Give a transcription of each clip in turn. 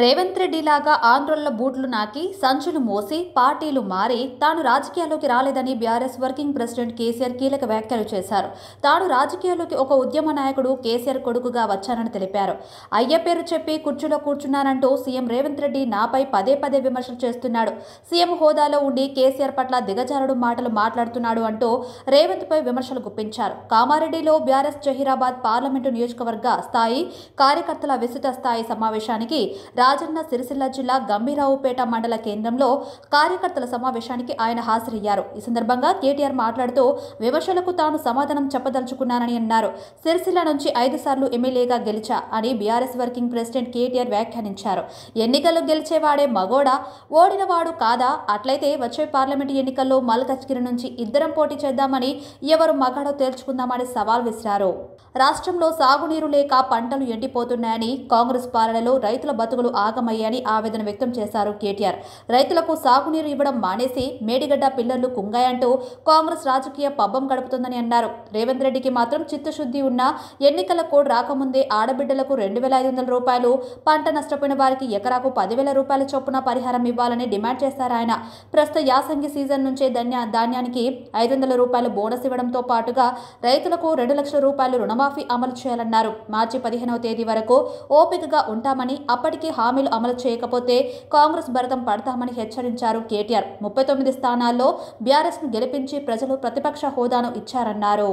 రేవంత్ రెడ్డి లాగా ఆంధ్రుల బూట్లు నాకి సంచులు మోసి పార్టీలు మారి తాను రాజకీయాల్లోకి రాలేదని బీఆర్ఎస్ వర్కింగ్ ప్రెసిడెంట్ కేసీఆర్ కీలక వ్యాఖ్యలు చేశారు. తాను రాజకీయాల్లోకి ఒక ఉద్యమ నాయకుడు కేసీఆర్ కొడుకుగా వచ్చానని తెలిపారు. అయ్య పేరు చెప్పి కుర్చీలో కూర్చున్నానంటూ సీఎం రేవంత్ రెడ్డి నాపై పదే పదే విమర్శలు చేస్తున్నాడు. సీఎం హోదాలో ఉండి కేసీఆర్ పట్ల దిగజారుడు మాటలు మాట్లాడుతున్నాడు అంటూ రేవంత్ పై విమర్శలు గుప్పించారు. కామారెడ్డిలో బీఆర్ఎస్ జహీరాబాద్ పార్లమెంటు నియోజకవర్గ స్థాయి కార్యకర్తల విస్తృత స్థాయి సమావేశానికి రాజన్న సిరిసిల్ల జిల్లా గంభీరావుపేట మండల కేంద్రంలో కార్యకర్తల సమావేశానికి ఆయన హాజరయ్యారు. ఈ సందర్భంగా కేటీఆర్ మాట్లాడుతూ విమర్శలకు తాను సమాధానం చెప్పదలుచుకున్నానని అన్నారు. సిరిసిల్ల నుంచి 5 సార్లు ఎమ్మెల్యేగా గెలిచా అని బీఆర్ఎస్ వర్కింగ్ ప్రెసిడెంట్ కేటీఆర్ వ్యాఖ్యానించారు. ఎన్నికలు గెలిచేవాడే మగోడా, ఓడినవాడు కాదా? అట్లయితే వచ్చే పార్లమెంటు ఎన్నికల్లో మల్కజ్గిరి నుంచి ఇద్దరం పోటీ చేద్దామని, ఎవరు మగాడో తేల్చుకుందామని సవాల్ విసిరారు. రాష్ట్రంలో సాగునీరు లేక పంటలు ఎండిపోతున్నాయని, కాంగ్రెస్ పాలనలో రైతుల బతుకులు ఆగమయ్యాయని ఆవేదన వ్యక్తం చేశారు కేటీఆర్. రైతులకు సాగునీరు ఇవ్వడం మానేసి మేడిగడ్డ పిల్లర్లు కుంగాయంటూ కాంగ్రెస్ రాజకీయ పబ్బం గడుపుతుందని అన్నారు. రేవంత్ రెడ్డికి మాత్రం చిత్తశుద్ధి ఉన్న ఎన్నికల కోడ్ రాకముందే ఆడబిడ్డలకు 2,500 రూపాయలు, పంట నష్టపోయిన వారికి ఎకరాకు 10,000 రూపాయల చొప్పున పరిహారం ఇవ్వాలని డిమాండ్ చేశారు ఆయన. ప్రస్తుత యాసంగి సీజన్ నుంచే ధాన్యానికి 500 రూపాయలు బోనస్ ఇవ్వడంతో పాటుగా రైతులకు 2 లక్షల రూపాయలు రుణమాఫీ అమలు చేయాలన్నారు. మార్చి 15వ తేదీ వరకు ఓపికగా ఉంటామని, అప్పటికీ హామీలు అమలు చేయకపోతే కాంగ్రెస్ భరతం పడతామని హెచ్చరించారు కేటీఆర్. 39 స్థానాల్లో బీఆర్ఎస్ ను గెలిపించి ప్రజలు ప్రతిపక్ష హోదాను ఇచ్చారన్నారు.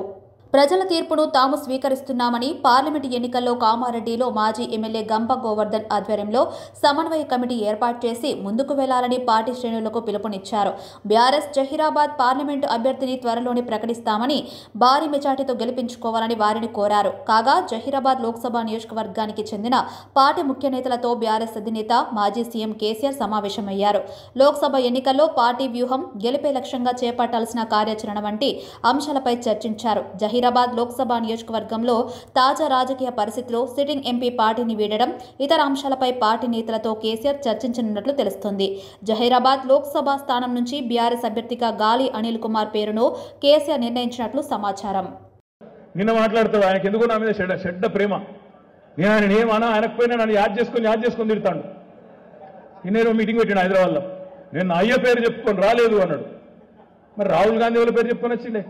ప్రజల తీర్పును తాము స్వీకరిస్తున్నామని పార్లమెంటు ఎన్నికల్లో కామారెడ్డిలో మాజీ ఎమ్మెల్యే గంప గోవర్ధన్ ఆధ్వర్యంలో సమన్వయ కమిటీ ఏర్పాటు చేసి ముందుకు వెళ్లాలని పార్టీ శ్రేణులకు పిలుపునిచ్చారు. బీఆర్ఎస్ జహీరాబాద్ పార్లమెంటు అభ్యర్థిని త్వరలోనే ప్రకటిస్తామని, భారీ మెజార్టీతో గెలిపించుకోవాలని వారిని కోరారు. కాగా జహీరాబాద్ లోక్సభ నియోజకవర్గానికి చెందిన పార్టీ ముఖ్య నేతలతో బీఆర్ఎస్ అధినేత మాజీ సీఎం కేసీఆర్ సమావేశమయ్యారు. లోక్సభ ఎన్నికల్లో పార్టీ వ్యూహం, గెలిపే లక్ష్యంగా చేపట్టాల్సిన కార్యాచరణ వంటి అంశాలపై చర్చించారు. జహీరాబాద్ లోక్సభ నియోజకవర్గంలో తాజా రాజకీయ పరిస్థితిలో సిట్టింగ్ ఎంపీ పార్టీని వీడడం, ఇతర అంశాలపై పార్టీ నేతలతో కేసీఆర్ చర్చించనున్నట్లు తెలుస్తోంది. జహీరాబాద్ లోక్సభ స్థానం నుంచి బీఆర్ఎస్ అభ్యర్థిగా గాలి అనిల్ కుమార్ పేరును కేసీఆర్ నిర్ణయించినట్లు సమాచారం. నిన్న మాట్లాడుతాడు, ఆయనకి ఎందుకు నా మీద చెడ్డ ప్రేమ. నేను ఆయన ఏమన్నా ఆయనకపోయినా నన్ను యాద్ చేసుకొని తిడతాడు. నిన్నేరో మీటింగ్ పెట్టాడు హైదరాబాద్లో. నేను నా అయ్య పేరు చెప్పుకొని రాలేదు అన్నాడు. మరి రాహుల్ గాంధీ వాళ్ళ పేరు చెప్పుకొని వచ్చిండే.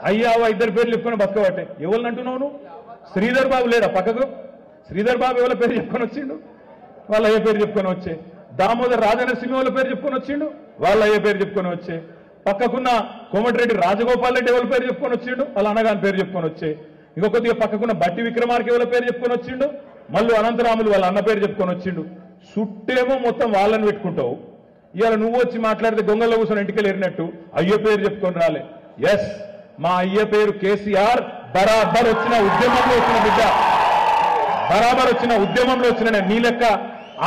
అయ్యావా ఇద్దరు పేర్లు చెప్పుకొని బతకబట్టే. ఎవరిని అంటున్నావు నువ్వు? శ్రీధర్ బాబు లేడా పక్కకు? శ్రీధర్ బాబు ఎవరి పేరు చెప్పుకొని వచ్చిండు? వాళ్ళ అయ్య పేరు చెప్పుకొని వచ్చే. దామోదర్ రాజనరసింహ వాళ్ళ పేరు చెప్పుకొని వచ్చిండు, వాళ్ళ అయ్య పేరు చెప్పుకొని వచ్చే. పక్కకున్న కోమటిరెడ్డి రాజగోపాల్ రెడ్డి ఎవరి పేరు చెప్పుకొని వచ్చిండు, వాళ్ళ అన్నగాని పేరు చెప్పుకొని వచ్చే. ఇంకొకటిగా పక్కకున్న బట్టి విక్రమార్క ఎవరి పేరు చెప్పుకొని వచ్చిండు, మళ్ళీ అనంతరాములు వాళ్ళ అన్న పేరు చెప్పుకొని వచ్చిండు. సుట్టేమో మొత్తం వాళ్ళని పెట్టుకుంటావు. ఇవాళ నువ్వు వచ్చి మాట్లాడితే దొంగల్లో కూర్చొని ఇంటికి వెళ్ళినట్టు అయ్య పేరు చెప్పుకొని రాలే. ఎస్, మా అయ్య పేరు కేసీఆర్. బరాబర్ వచ్చిన ఉద్యమంలో వచ్చిన బిడ్డ, బరాబర్ వచ్చిన ఉద్యమంలో వచ్చిన నేను. నీ లెక్క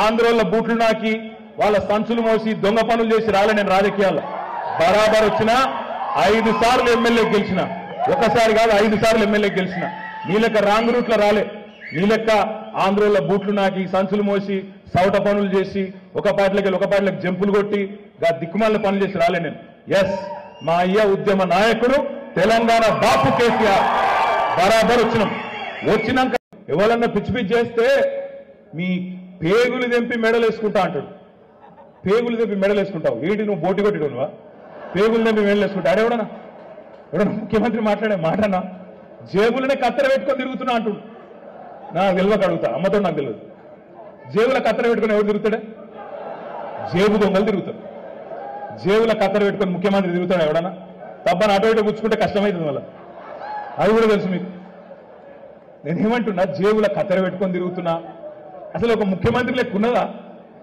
ఆంధ్రోళ్ళ బూట్లు నాకి వాళ్ళ సంచులు మోసి దొంగ పనులు చేసి రాలే నేను రాజకీయాల్లో. బరాబర్ వచ్చిన 5 సార్లు ఎమ్మెల్యే గెలిచిన, ఒకసారి కాదు 5 సార్లు ఎమ్మెల్యే గెలిచిన. నీ లెక్క రాంగ్ రూట్లో రాలే. నీ లెక్క ఆంధ్రోళ్ళ బూట్లు నాకి సంచులు మోసి సౌట పనులు చేసి ఒక పార్టీలకు జంపులు కొట్టి దిక్కుమాల పనులు చేసి రాలే నేను. ఎస్, మా అయ్య ఉద్యమ నాయకుడు, తెలంగాణ బాపు కేసీఆర్. బరాబర్ వచ్చినాక ఎవరన్నా పిచ్చి చేస్తే మీ పేగులు తెంపి మెడలు వేసుకుంటా అంటాడు. పేగులు తెంపి మెడలు వేసుకుంటావు ఏంటి? నువ్వు బోటి కొట్టినవా? పేగులు తెంపి మెడలు వేసుకుంటా ఎవడన్నా ముఖ్యమంత్రి మాట్లాడే మాటనా? జేబులనే కత్తెర పెట్టుకొని తిరుగుతున్నా అంటుడు. నాకు తెలియక అడుగుతా, అమ్మతో నాకు తెలియదు. జేబుల కత్తెర పెట్టుకుని ఎవరు తిరుగుతాడే? జేబు దొంగలు తిరుగుతాడు. జేబుల కత్తెర పెట్టుకొని ముఖ్యమంత్రి తిరుగుతాడు ఎవడన్నా? తప్పని అటు ఇటు పుచ్చుకుంటే కష్టమవుతుంది వల్ల. అది కూడా తెలుసు మీకు. నేనేమంటున్నా, జేబుల కత్తెర పెట్టుకొని తిరుగుతున్నా. అసలు ఒక ముఖ్యమంత్రి లెక్క ఉన్నదా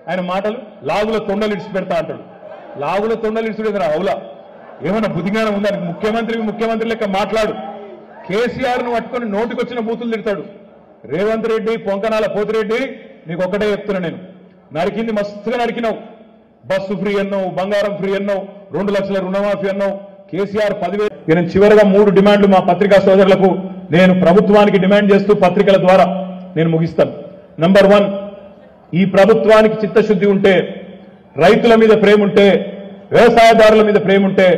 ఆయన మాటలు? లాగుల తొండలు ఇడిచి పెడతా అంటాడు. లాగుల తొండలు ఇడిచిపెడతారా? అవులా ఏమన్నా బుద్ధిజ్ఞానం ఉందా? ముఖ్యమంత్రి లెక్క మాట్లాడు. కేసీఆర్ను పట్టుకొని నోటికొచ్చిన బూతులు తిడతాడు. రేవంత్ రెడ్డి, పొంకనాల పోతిరెడ్డి, నీకు ఒక్కటే చెప్తున్నా నేను, నరికింది మస్తుగా నరికినావు. బస్సు ఫ్రీ అన్నావు, బంగారం ఫ్రీ అన్నావు, 2 లక్షల రుణమాఫీ అన్నావు. కేసీఆర్ 10,000. నేను చివరిగా 3 డిమాండ్లు మా పత్రికా సోదరులకు నేను ప్రభుత్వానికి డిమాండ్ చేస్తూ పత్రికల ద్వారా నేను ముగిస్తాను. నంబర్ 1, ఈ ప్రభుత్వానికి చిత్తశుద్ధి ఉంటే, రైతుల మీద ప్రేమ ఉంటే, వ్యవసాయదారుల మీద ప్రేమ ఉంటే,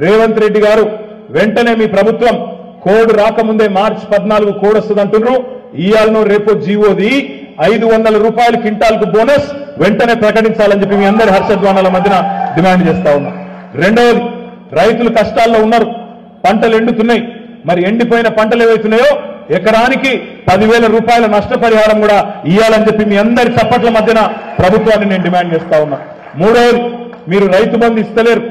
రేవంత్ రెడ్డి గారు వెంటనే మీ ప్రభుత్వం కోడ్ రాకముందే మార్చి 14 కోడ్ వస్తుంది అంటున్నారు. ఇయాలను రేపు జీవోది 500 రూపాయలు క్వింటాల్కు బోనస్ వెంటనే ప్రకటించాలని చెప్పి మీ అందరి హర్షధ్వానాల మధ్యన డిమాండ్ చేస్తా ఉన్నా. రెండవది, రైతులు కష్టాల్లో ఉన్నారు, పంటలు ఎండుతున్నాయి. మరి ఎండిపోయిన పంటలు ఏవైతున్నాయో ఎకరానికి 10,000 రూపాయల నష్టపరిహారం కూడా ఇవ్వాలని చెప్పి మీ అందరి చప్పట్ల మధ్యన ప్రభుత్వాన్ని నేను డిమాండ్ చేస్తా ఉన్నా. మూడవది, మీరు రైతు బంధు ఇస్తలేరు,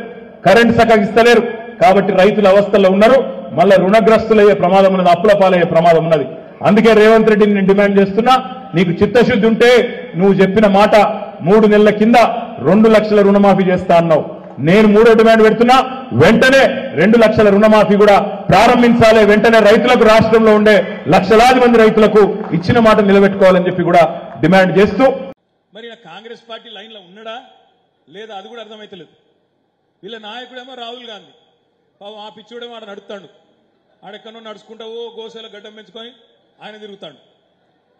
కరెంట్ సక్కగా ఇస్తలేరు కాబట్టి రైతుల అవస్థల్లో ఉన్నారు. మళ్ళా రుణగ్రస్తులయ్యే ప్రమాదం ఉన్నది, అప్పుల పాలయ్యే ప్రమాదం ఉన్నది. అందుకే రేవంత్ రెడ్డిని నేను డిమాండ్ చేస్తున్నా, నీకు చిత్తశుద్ధి ఉంటే నువ్వు చెప్పిన మాట 3 నెలల కింద 2 లక్షల రుణమాఫీ చేస్తా అన్నావు. నేను 3వ డిమాండ్ పెడుతున్నా, వెంటనే 2 లక్షల రుణమాఫీ కూడా ప్రారంభించాలి. వెంటనే రైతులకు, రాష్ట్రంలో ఉండే లక్షలాది మంది రైతులకు ఇచ్చిన మాట నిలబెట్టుకోవాలని చెప్పి కూడా డిమాండ్ చేస్తూ, మరి కాంగ్రెస్ పార్టీ లైన్లో ఉన్నాడా లేదా అది కూడా అర్థమైతలేదు. వీళ్ళ నాయకుడేమో రాహుల్ గాంధీ, పాపం ఆ పిచ్చోడేమో ఆడ నడుస్తాడు, ఆడెక్కడో నడుచుకుంటా ఓ గోసెల గడ్డం పెంచుకొని ఆయన తిరుగుతాడు.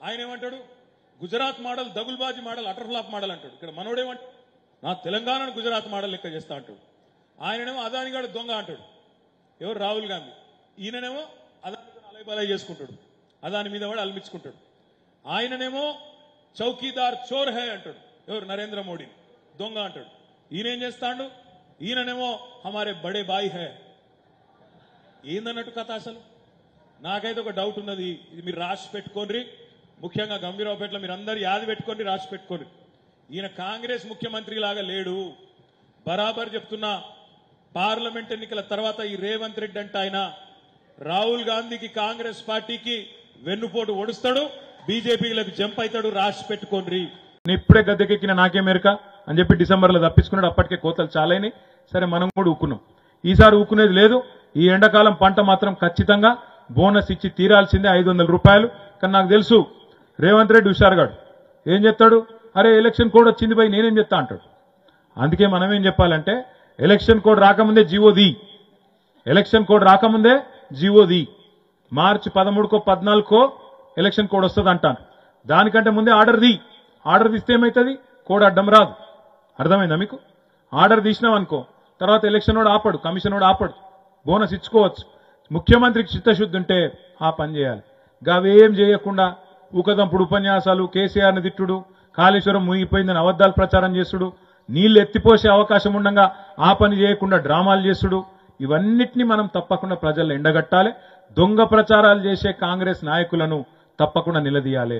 ఆయన ఏమంటాడు, గుజరాత్ మోడల్, దగుల్బాజీ మోడల్, అటర్ ఫ్లాప్ మోడల్ అంటాడు. ఇక్కడ మనోడేమంటాడు, నా తెలంగాణను గుజరాత్ మోడల్ లెక్క చేస్తా అంటాడు. ఆయననేమో అదానిగాడు దొంగ అంటాడు. ఎవరు, రాహుల్ గాంధీ. ఈయననేమో అదాని అలైబలై చేసుకుంటాడు, అదాని మీద వాడు అల్మించుకుంటాడు. ఆయననేమో చౌకీదార్ చోర్ హై అంటాడు. ఎవరు, నరేంద్ర మోడీ దొంగ అంటాడు. ఈయనేం చేస్తాడు, ఈయననేమో హమారే బడే బాయ్ హై. ఏందన్నట్టు కథ అసలు? నాకైతే ఒక డౌట్ ఉన్నది, ఇది మీరు రాసి పెట్టుకోండి. ముఖ్యంగా గంభీరావుపేటలో మీరు అందరు యాది పెట్టుకోండి, రాసి పెట్టుకోండి. ఈయన కాంగ్రెస్ ముఖ్యమంత్రి లాగా లేడు. బరాబర్ చెప్తున్నా, పార్లమెంట్ ఎన్నికల తర్వాత ఈ రేవంత్ రెడ్డి అంటే ఆయన రాహుల్ గాంధీకి, కాంగ్రెస్ పార్టీకి వెన్నుపోటు ఒడుస్తాడు, బీజేపీలకు జంప్ అవుతాడు. రాసి పెట్టుకోండి. ఇప్పుడే గద్దెకెక్కిన నాకే మేరక అని చెప్పి డిసెంబర్లో తప్పించుకున్నాడు. అప్పటికే కోతలు చాలైనాయి. సరే, మనం కూడా ఊకున్నాం. ఈసారి ఊకునేది లేదు. ఈ ఎండాకాలం పంట మాత్రం ఖచ్చితంగా బోనస్ ఇచ్చి తీరాల్సిందే, 500 రూపాయలు. కానీ నాకు తెలుసు రేవంత్ రెడ్డి హుషారుగాడు ఏం చెప్తాడు, అరే ఎలక్షన్ కోడ్ వచ్చింది పోయి నేనేం చెప్తా అంటాడు. అందుకే మనం ఏం చెప్పాలంటే, ఎలక్షన్ కోడ్ రాకముందే జీవోది, ఎలక్షన్ కోడ్ రాకముందే జీవోది. మార్చి 13కో 14కో ఎలక్షన్ కోడ్ వస్తుంది అంటాను. దానికంటే ముందే ఆర్డర్ తీస్తే ఏమవుతుంది, కోడ్ అడ్డం రాదు. అర్థమైందా మీకు? ఆర్డర్ తీసినామనుకో తర్వాత ఎలక్షన్ వాడు ఆపడు, కమిషన్ వాడు ఆపడు, బోనస్ ఇచ్చుకోవచ్చు. ముఖ్యమంత్రికి చిత్తశుద్ధి ఉంటే ఆ పని చేయాలి. గవేం చేయకుండా ఊకదంపుడు ఉపన్యాసాలు, కేసీఆర్ని తిట్టుడు, కాళేశ్వరం మునిగిపోయిందని అబద్దాలు ప్రచారం చేసుడు, నీళ్లు ఎత్తిపోసే అవకాశం ఉండగా ఆ పని చేయకుండా డ్రామాలు చేసుడు, ఇవన్నిటినీ మనం తప్పకుండా ప్రజల్లో ఎండగట్టాలి. దొంగ ప్రచారాలు చేసే కాంగ్రెస్ నాయకులను తప్పకుండా నిలదీయాలి.